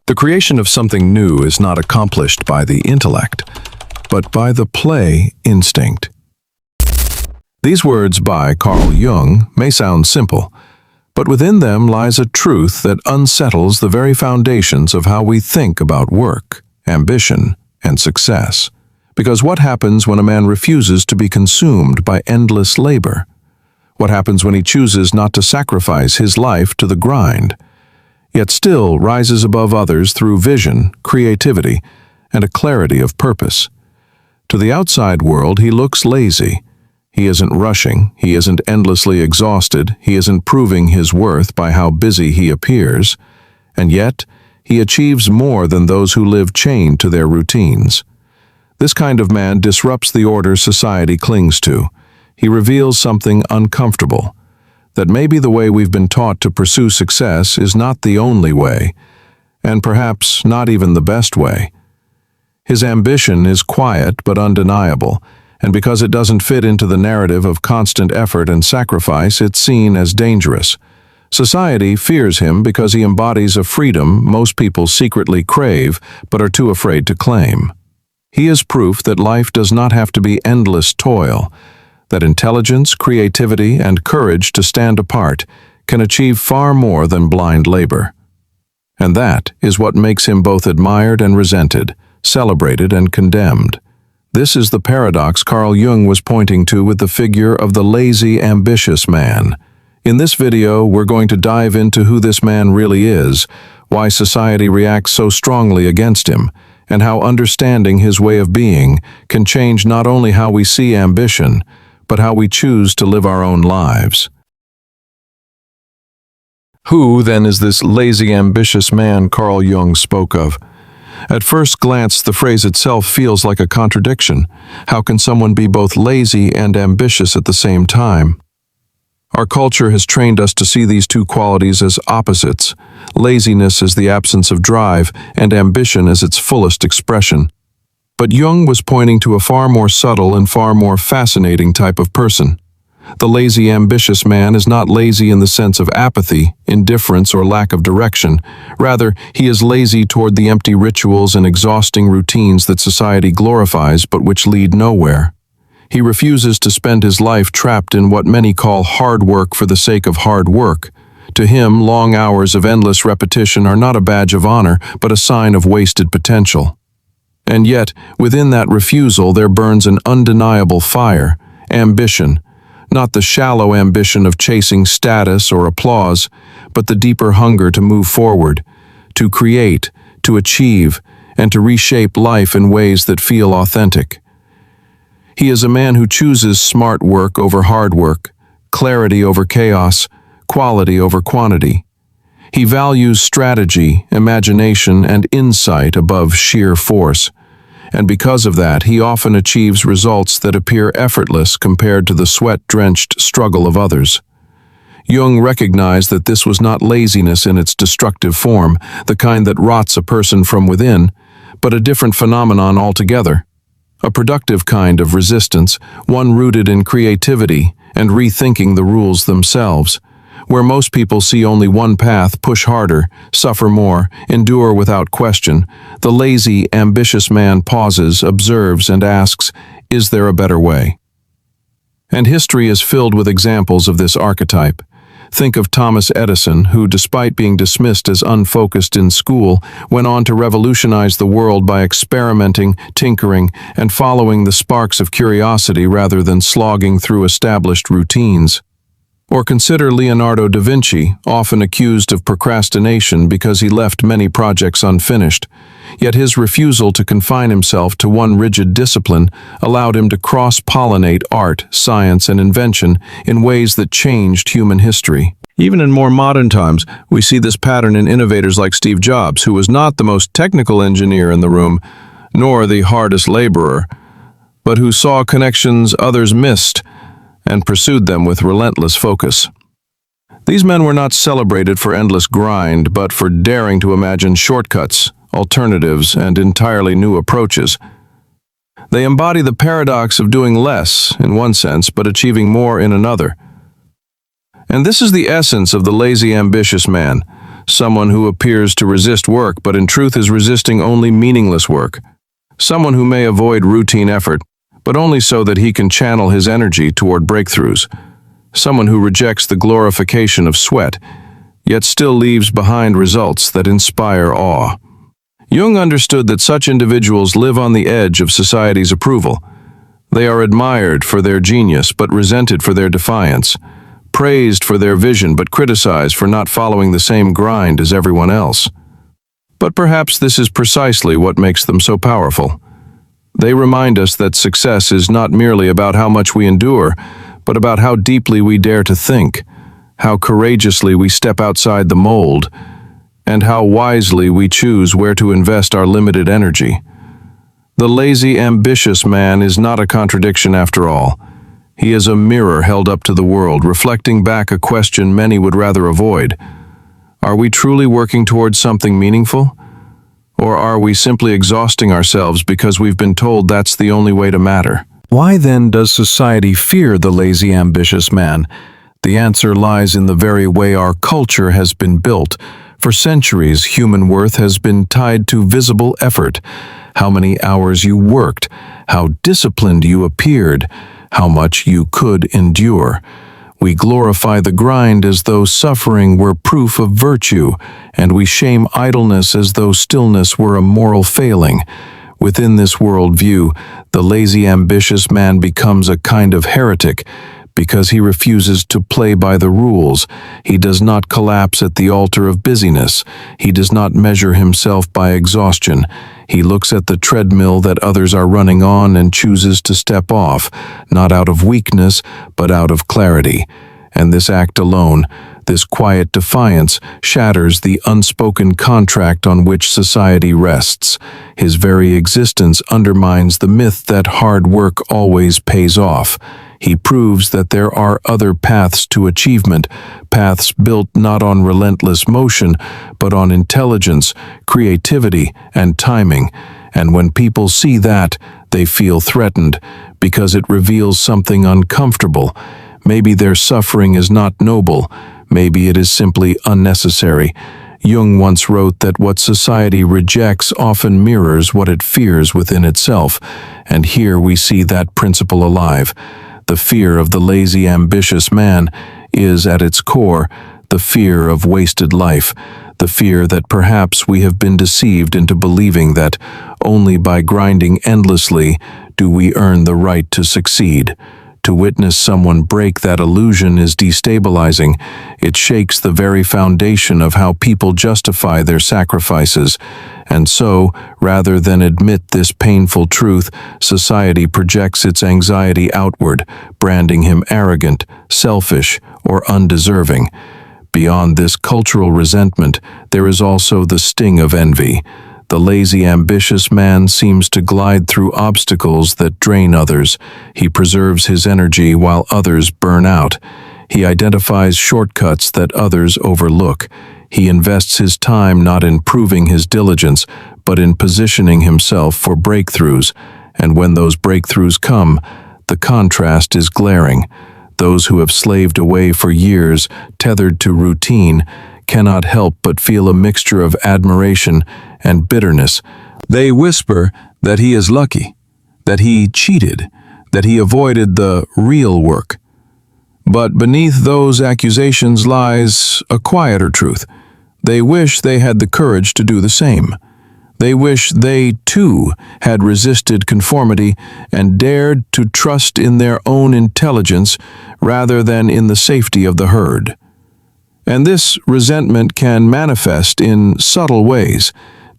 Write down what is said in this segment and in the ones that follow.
The creation of something new is not accomplished by the intellect, but by the play instinct. These words by Carl Jung may sound simple, but within them lies a truth that unsettles the very foundations of how we think about work, ambition, and success. Because what happens when a man refuses to be consumed by endless labor? What happens when he chooses not to sacrifice his life to the grind, yet still rises above others through vision, creativity, and a clarity of purpose? To the outside world, he looks lazy. He isn't rushing, he isn't endlessly exhausted, he isn't proving his worth by how busy he appears, and yet he achieves more than those who live chained to their routines. This kind of man disrupts the order society clings to. He reveals something uncomfortable, that maybe the way we've been taught to pursue success is not the only way, and perhaps not even the best way. His ambition is quiet but undeniable, and because it doesn't fit into the narrative of constant effort and sacrifice, it's seen as dangerous. Society fears him because he embodies a freedom most people secretly crave but are too afraid to claim. He is proof that life does not have to be endless toil, that intelligence, creativity, and courage to stand apart can achieve far more than blind labor. And that is what makes him both admired and resented, celebrated and condemned. This is the paradox Carl Jung was pointing to with the figure of the lazy, ambitious man. In this video, we're going to dive into who this man really is, why society reacts so strongly against him, and how understanding his way of being can change not only how we see ambition, but how we choose to live our own lives. Who, then, is this lazy, ambitious man Carl Jung spoke of? At first glance, the phrase itself feels like a contradiction. How can someone be both lazy and ambitious at the same time? Our culture has trained us to see these two qualities as opposites. Laziness as the absence of drive, and ambition as its fullest expression. But Jung was pointing to a far more subtle and far more fascinating type of person. The lazy, ambitious man is not lazy in the sense of apathy, indifference, or lack of direction. Rather, he is lazy toward the empty rituals and exhausting routines that society glorifies but which lead nowhere. He refuses to spend his life trapped in what many call hard work for the sake of hard work. To him, long hours of endless repetition are not a badge of honor, but a sign of wasted potential. And yet, within that refusal there burns an undeniable fire, ambition, not the shallow ambition of chasing status or applause, but the deeper hunger to move forward, to create, to achieve, and to reshape life in ways that feel authentic. He is a man who chooses smart work over hard work, clarity over chaos, quality over quantity. He values strategy, imagination, and insight above sheer force. And because of that, he often achieves results that appear effortless compared to the sweat-drenched struggle of others. Jung recognized that this was not laziness in its destructive form, the kind that rots a person from within, but a different phenomenon altogether. A productive kind of resistance, one rooted in creativity and rethinking the rules themselves. Where most people see only one path, push harder, suffer more, endure without question, the lazy, ambitious man pauses, observes, and asks, is there a better way? And history is filled with examples of this archetype. Think of Thomas Edison, who, despite being dismissed as unfocused in school, went on to revolutionize the world by experimenting, tinkering, and following the sparks of curiosity rather than slogging through established routines. Or consider Leonardo da Vinci, often accused of procrastination because he left many projects unfinished. Yet his refusal to confine himself to one rigid discipline allowed him to cross-pollinate art, science, and invention in ways that changed human history. Even in more modern times, we see this pattern in innovators like Steve Jobs, who was not the most technical engineer in the room, nor the hardest laborer, but who saw connections others missed and pursued them with relentless focus. These men were not celebrated for endless grind, but for daring to imagine shortcuts, alternatives, and entirely new approaches. They embody the paradox of doing less, in one sense, but achieving more in another. And this is the essence of the lazy, ambitious man, someone who appears to resist work but in truth is resisting only meaningless work, someone who may avoid routine effort but only so that he can channel his energy toward breakthroughs, someone who rejects the glorification of sweat, yet still leaves behind results that inspire awe. Jung understood that such individuals live on the edge of society's approval. They are admired for their genius but resented for their defiance, praised for their vision but criticized for not following the same grind as everyone else. But perhaps this is precisely what makes them so powerful. They remind us that success is not merely about how much we endure, but about how deeply we dare to think, how courageously we step outside the mold, and how wisely we choose where to invest our limited energy. The lazy, ambitious man is not a contradiction after all. He is a mirror held up to the world, reflecting back a question many would rather avoid. Are we truly working towards something meaningful? Or are we simply exhausting ourselves because we've been told that's the only way to matter? Why then does society fear the lazy, ambitious man? The answer lies in the very way our culture has been built. For centuries, human worth has been tied to visible effort. How many hours you worked, how disciplined you appeared, how much you could endure. We glorify the grind as though suffering were proof of virtue, and we shame idleness as though stillness were a moral failing. Within this worldview, the lazy, ambitious man becomes a kind of heretic, because he refuses to play by the rules. He does not collapse at the altar of busyness. He does not measure himself by exhaustion. He looks at the treadmill that others are running on and chooses to step off, not out of weakness, but out of clarity. And this act alone, this quiet defiance, shatters the unspoken contract on which society rests. His very existence undermines the myth that hard work always pays off. He proves that there are other paths to achievement, paths built not on relentless motion, but on intelligence, creativity, and timing. And when people see that, they feel threatened, because it reveals something uncomfortable. Maybe their suffering is not noble, maybe it is simply unnecessary. Jung once wrote that what society rejects often mirrors what it fears within itself, and here we see that principle alive. The fear of the lazy, ambitious man is, at its core, the fear of wasted life, the fear that perhaps we have been deceived into believing that only by grinding endlessly do we earn the right to succeed. To witness someone break that illusion is destabilizing. It shakes the very foundation of how people justify their sacrifices. And so, rather than admit this painful truth, society projects its anxiety outward, branding him arrogant, selfish, or undeserving. Beyond this cultural resentment, there is also the sting of envy. The lazy, ambitious man seems to glide through obstacles that drain others. He preserves his energy while others burn out. He identifies shortcuts that others overlook. He invests his time not in proving his diligence, but in positioning himself for breakthroughs. And when those breakthroughs come, the contrast is glaring. Those who have slaved away for years, tethered to routine, cannot help but feel a mixture of admiration and bitterness. They whisper that he is lucky, that he cheated, that he avoided the real work. But beneath those accusations lies a quieter truth. They wish they had the courage to do the same. They wish they, too, had resisted conformity and dared to trust in their own intelligence rather than in the safety of the herd. And this resentment can manifest in subtle ways: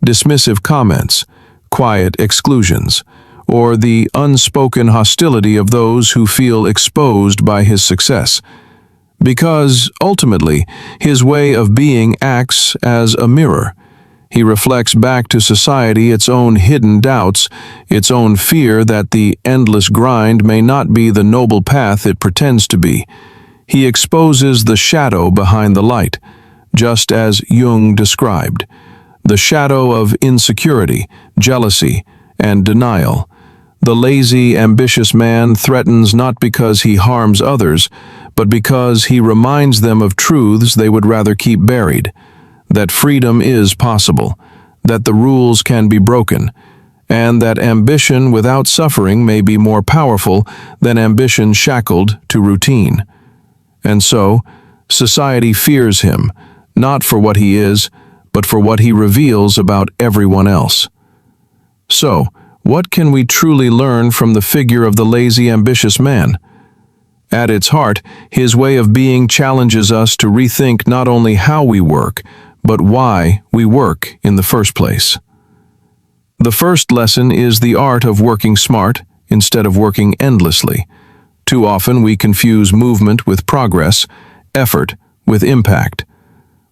dismissive comments, quiet exclusions, or the unspoken hostility of those who feel exposed by his success. Because, ultimately, his way of being acts as a mirror. He reflects back to society its own hidden doubts, its own fear that the endless grind may not be the noble path it pretends to be. He exposes the shadow behind the light, just as Jung described. The shadow of insecurity, jealousy, and denial. The lazy, ambitious man threatens not because he harms others, but because he reminds them of truths they would rather keep buried. that freedom is possible, that the rules can be broken, and that ambition without suffering may be more powerful than ambition shackled to routine. And so, society fears him, not for what he is, but for what he reveals about everyone else. So, what can we truly learn from the figure of the lazy, ambitious man? At its heart, his way of being challenges us to rethink not only how we work, but why we work in the first place. The first lesson is the art of working smart instead of working endlessly. Too often we confuse movement with progress, effort with impact.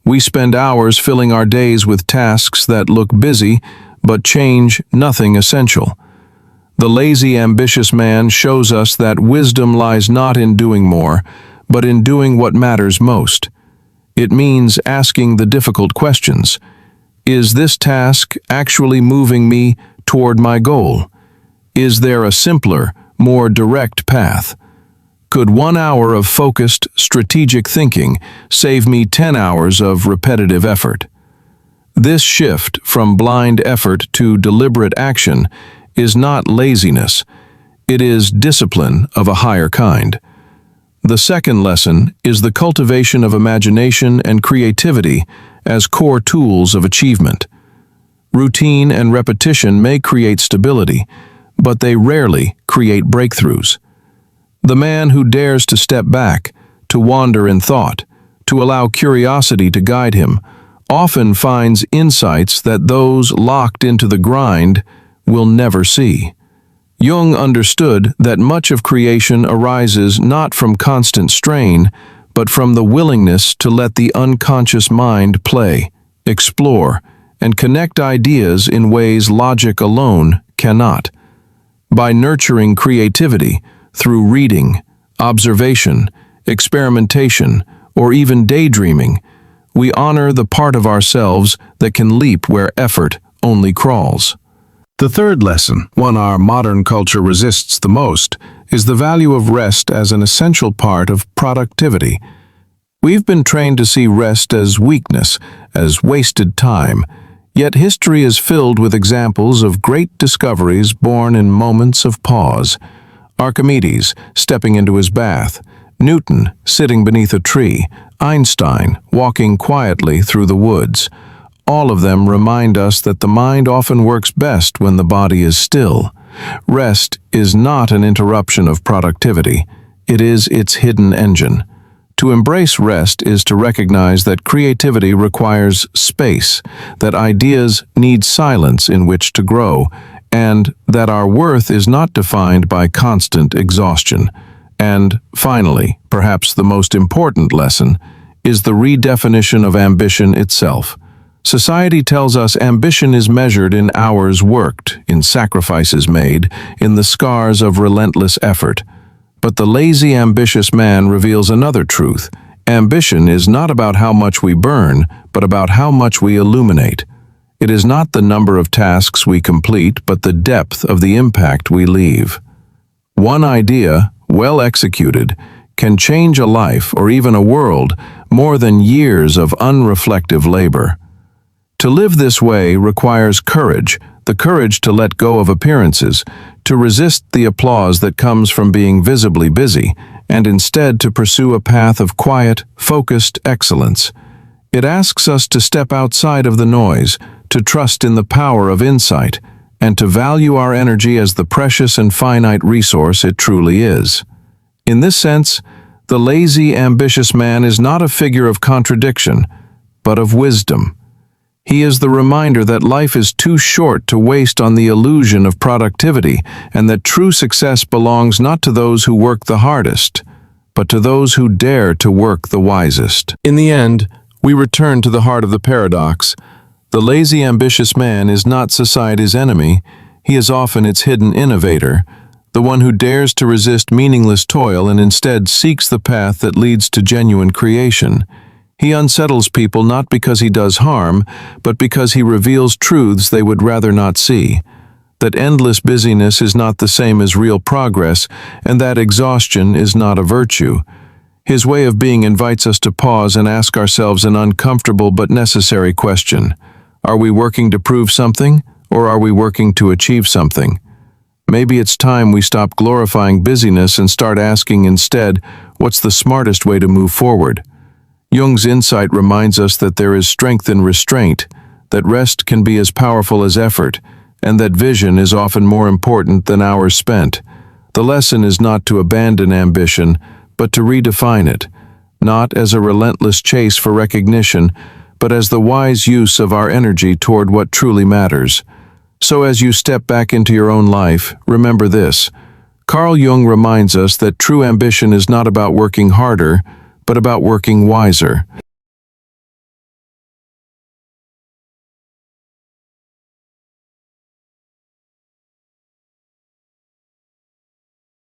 We spend hours filling our days with tasks that look busy but change nothing essential. The lazy, ambitious man shows us that wisdom lies not in doing more, but in doing what matters most. It means asking the difficult questions. Is this task actually moving me toward my goal? Is there a simpler, more direct path? Could 1 hour of focused, strategic thinking save me 10 hours of repetitive effort? This shift from blind effort to deliberate action is not laziness. It is discipline of a higher kind. The second lesson is the cultivation of imagination and creativity as core tools of achievement. Routine and repetition may create stability, but they rarely create breakthroughs. The man who dares to step back, to wander in thought, to allow curiosity to guide him, often finds insights that those locked into the grind will never see. Jung understood that much of creation arises not from constant strain, but from the willingness to let the unconscious mind play, explore, and connect ideas in ways logic alone cannot. By nurturing creativity through reading, observation, experimentation, or even daydreaming, we honor the part of ourselves that can leap where effort only crawls. The third lesson, one our modern culture resists the most, is the value of rest as an essential part of productivity. We've been trained to see rest as weakness, as wasted time, yet history is filled with examples of great discoveries born in moments of pause. Archimedes stepping into his bath, Newton sitting beneath a tree, Einstein walking quietly through the woods. All of them remind us that the mind often works best when the body is still. Rest is not an interruption of productivity. It is its hidden engine. To embrace rest is to recognize that creativity requires space, that ideas need silence in which to grow, and that our worth is not defined by constant exhaustion. And finally, perhaps the most important lesson, is the redefinition of ambition itself. Society tells us ambition is measured in hours worked, in sacrifices made, in the scars of relentless effort. But the lazy, ambitious man reveals another truth. Ambition is not about how much we burn, but about how much we illuminate. It is not the number of tasks we complete, but the depth of the impact we leave. One idea, well executed, can change a life or even a world more than years of unreflective labor. To live this way requires courage, the courage to let go of appearances, to resist the applause that comes from being visibly busy, and instead to pursue a path of quiet, focused excellence. It asks us to step outside of the noise, to trust in the power of insight, and to value our energy as the precious and finite resource it truly is. In this sense, the lazy, ambitious man is not a figure of contradiction, but of wisdom. He is the reminder that life is too short to waste on the illusion of productivity, and that true success belongs not to those who work the hardest, but to those who dare to work the wisest. In the end, we return to the heart of the paradox. The lazy, ambitious man is not society's enemy. He is often its hidden innovator, the one who dares to resist meaningless toil and instead seeks the path that leads to genuine creation. He unsettles people not because he does harm, but because he reveals truths they would rather not see. That endless busyness is not the same as real progress, and that exhaustion is not a virtue. His way of being invites us to pause and ask ourselves an uncomfortable but necessary question. Are we working to prove something, or are we working to achieve something? Maybe it's time we stop glorifying busyness and start asking instead, what's the smartest way to move forward? Jung's insight reminds us that there is strength in restraint, that rest can be as powerful as effort, and that vision is often more important than hours spent. The lesson is not to abandon ambition, but to redefine it, not as a relentless chase for recognition, but as the wise use of our energy toward what truly matters. So as you step back into your own life, remember this. Carl Jung reminds us that true ambition is not about working harder, but about working wiser.